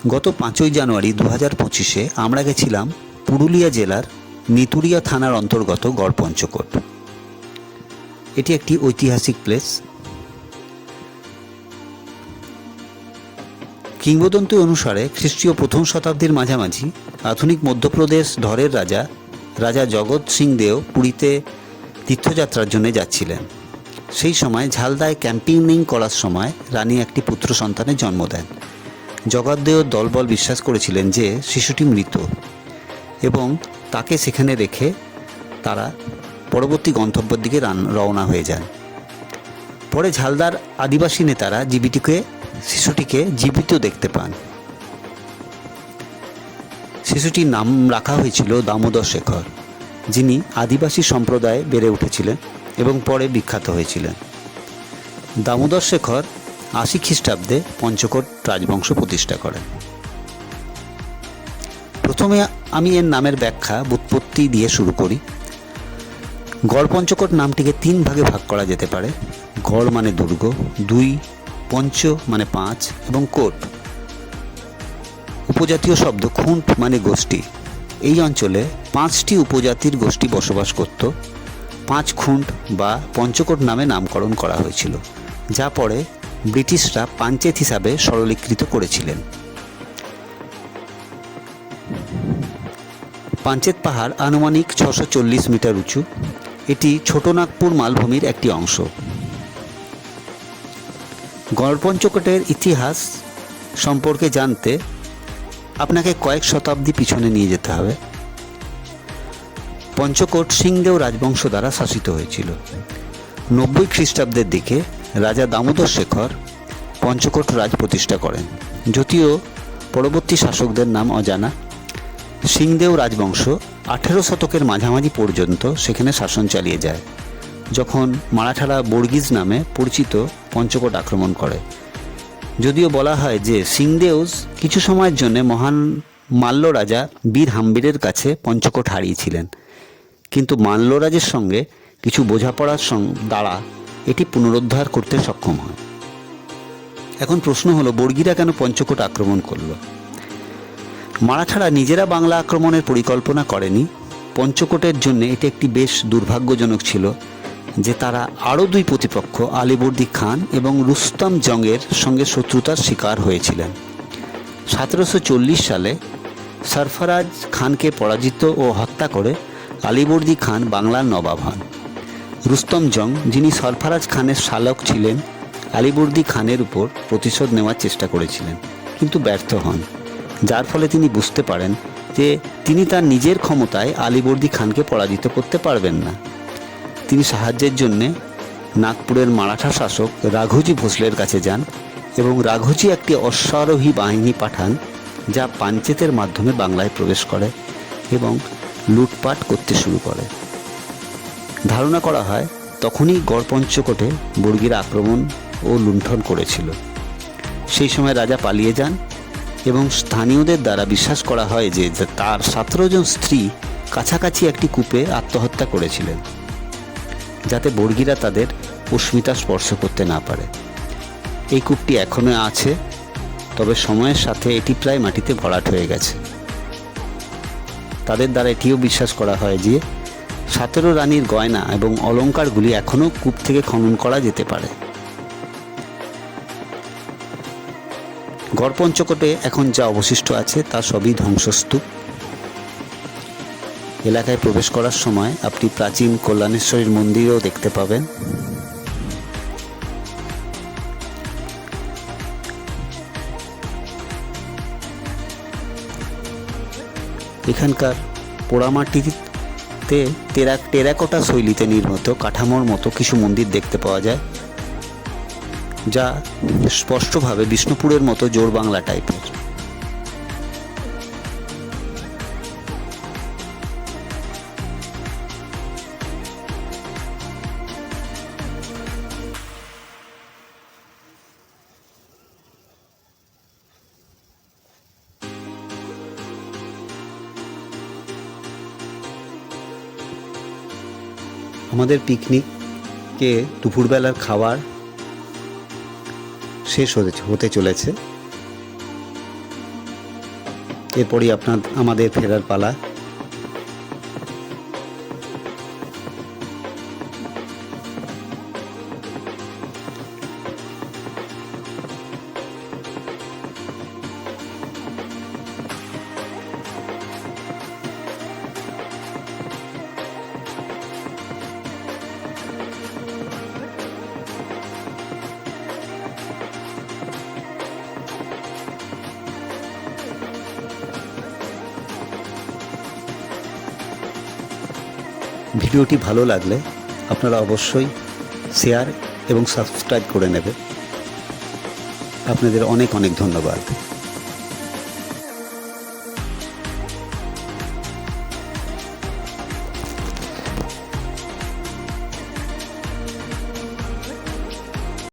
গত 5ই জানুয়ারি 2025-এ আমরা গেছিলাম পুরুলিয়া জেলার নিতুড়িয়া থানার অন্তর্গত গড়পঞ্চকোট। এটি একটি ঐতিহাসিক প্লেস। কিংবদন্তি অনুসারে খ্রিস্টীয় প্রথম শতাব্দীর মাঝামাঝি আধুনিক মধ্যপ্রদেশ ধরের রাজা জগৎ সিং দেও পুরীতে তীর্থযাত্রার জন্য যাচ্ছিলেন। সেই সময় ঝালদায় ক্যাম্পিং করার সময় রানী একটি পুত্র সন্তানের জন্ম দেন। জগৎদেও দলবল বিশ্বাস করেছিলেন যে শিশুটি মৃত এবং তাকে সেখানে রেখে তারা পরবর্তী গন্তব্যের দিকে রওনা হয়ে যান। পরে ঝালদার আদিবাসী নেতারা শিশুটিকে জীবিত দেখতে পান। শিশুটির নাম রাখা হয়েছিল দামোদর শেখর, যিনি আদিবাসী সম্প্রদায়ে বেড়ে উঠেছিলেন এবং পরে বিখ্যাত হয়েছিলেন। দামোদর শেখর 80 খ্রিস্টাব্দে পঞ্চকোট রাজবংশ প্রতিষ্ঠা করেন। প্রথমে আমি এর নামের ব্যাখ্যা ব্যুৎপত্তি দিয়ে শুরু করি। গড়পঞ্চকোট নামটিকে 3 ভাগে ভাগ করা যেতে পারে। গড় মানে দুর্গ, 2 পঞ্চ মানে 5 এবং কোট উপজাতীয় শব্দ খুঁট মানে গোষ্ঠী। এই অঞ্চলে 5টি উপজাতির গোষ্ঠী বসবাস করত। 5 খুঁট বা পঞ্চকোট নামে নামকরণ করা হয়েছিল, যা পরে ব্রিটিশরা পাঞ্চেত হিসাবে সরলীকৃত করেছিলেন। পাঞ্চেত পাহাড় আনুমানিক 640 মিটার উঁচু। এটি ছোটনাগপুর মালভূমির একটি অংশ। গড়পঞ্চকোটের ইতিহাস সম্পর্কে জানতে আপনাকে কয়েক শতাব্দী পিছনে নিয়ে যেতে হবে। পঞ্চকোট সিংদেও রাজবংশ দ্বারা শাসিত হয়েছিল। 90 খ্রিস্টাব্দের দিকে রাজা দামোদর শেখর পঞ্চকোট রাজ প্রতিষ্ঠা করেন, যদিও পরবর্তী শাসকদের নাম অজানা। সিংদেও রাজবংশ 18 শতকের মাঝামাঝি পর্যন্ত সেখানে শাসন চালিয়ে যায়, যখন মারাঠারা বর্গিজ নামে পরিচিত পঞ্চকোট আক্রমণ করে। যদিও বলা হয় যে সিংদেওস কিছু সময়ের জন্য মহান মাল্য রাজা বীর হাম্বিরের কাছে পঞ্চকোট হারিয়েছিলেন, কিন্তু মাল্যরাজের সঙ্গে কিছু বোঝাপড়ার দ্বারা এটি পুনরুদ্ধার করতে সক্ষম হয়। এখন প্রশ্ন হলো, বর্গীরা কেন পঞ্চকোট আক্রমণ করল? মারাঠারা নিজেরা বাংলা আক্রমণের পরিকল্পনা করেনি। পঞ্চকোটের জন্য এটি একটি বেশ দুর্ভাগ্যজনক ছিল যে তারা আরও 2 প্রতিপক্ষ আলীবর্দী খান এবং রুস্তম জংয়ের সঙ্গে শত্রুতার শিকার হয়েছিলেন। 1740 সালে সরফরাজ খানকে পরাজিত ও হত্যা করে আলীবর্দী খান বাংলার নবাব হন। রুস্তম জং, যিনি সরফরাজ খানের শালক ছিলেন, আলীবর্দী খানের উপর প্রতিশোধ নেওয়ার চেষ্টা করেছিলেন, কিন্তু ব্যর্থ হন, যার ফলে তিনি বুঝতে পারেন যে তিনি তার নিজের ক্ষমতায় আলীবর্দী খানকে পরাজিত করতে পারবেন না। তিনি সাহায্যের জন্যে নাগপুরের মারাঠা শাসক রাঘোজি ভোসলের কাছে যান এবং রাঘোজি একটি অশ্বারোহী বাহিনী পাঠান, যা পাঞ্চেতের মাধ্যমে বাংলায় প্রবেশ করে এবং লুটপাট করতে শুরু করে। ধারণা করা হয় তখনই গড়পঞ্চকোটে বর্গীরা আক্রমণ ও লুণ্ঠন করেছিল। সেই সময় রাজা পালিয়ে যান এবং স্থানীয়দের দ্বারা বিশ্বাস করা হয় যে তার 17 জন স্ত্রী কাছাকাছি একটি কূপে আত্মহত্যা করেছিলেন, যাতে বর্গীরা তাদের অস্মিতা স্পর্শ করতে না পারে। এই কূপটি এখনও আছে, তবে সময়ের সাথে এটি প্রায় মাটিতে ভরাট হয়ে গেছে। তাদের দ্বারা এটিও বিশ্বাস করা হয় যে 17 রানীর গয়না এবং অলঙ্কারগুলি এখনও কূপ থেকে খনন করা যেতে পারে। গড়পঞ্চকোটে এখন যা অবশিষ্ট আছে তা সবই ধ্বংসস্তূপ। এলাকায় প্রবেশ করার সময় আপনি প্রাচীন কল্যাণেশ্বরীর মন্দিরও দেখতে পাবেন। এখানকার পোড়ামাটিতে টেরাকোটা শৈলীতে নির্মিত কাঠামোর মতো কিছু মন্দির দেখতে পাওয়া যায়, যা স্পষ্টভাবে বিষ্ণুপুরের মতো জোর বাংলা টাইপের। আমাদের পিকনিকে দুপুরবেলার খাবার শেষ হতে চলেছে। এরপরই আমাদের ফেরার পালা। ভিডিওটি ভালো লাগলে আপনারা অবশ্যই শেয়ার এবং সাবস্ক্রাইব করে নেবেন। আপনাদের অনেক অনেক ধন্যবাদ।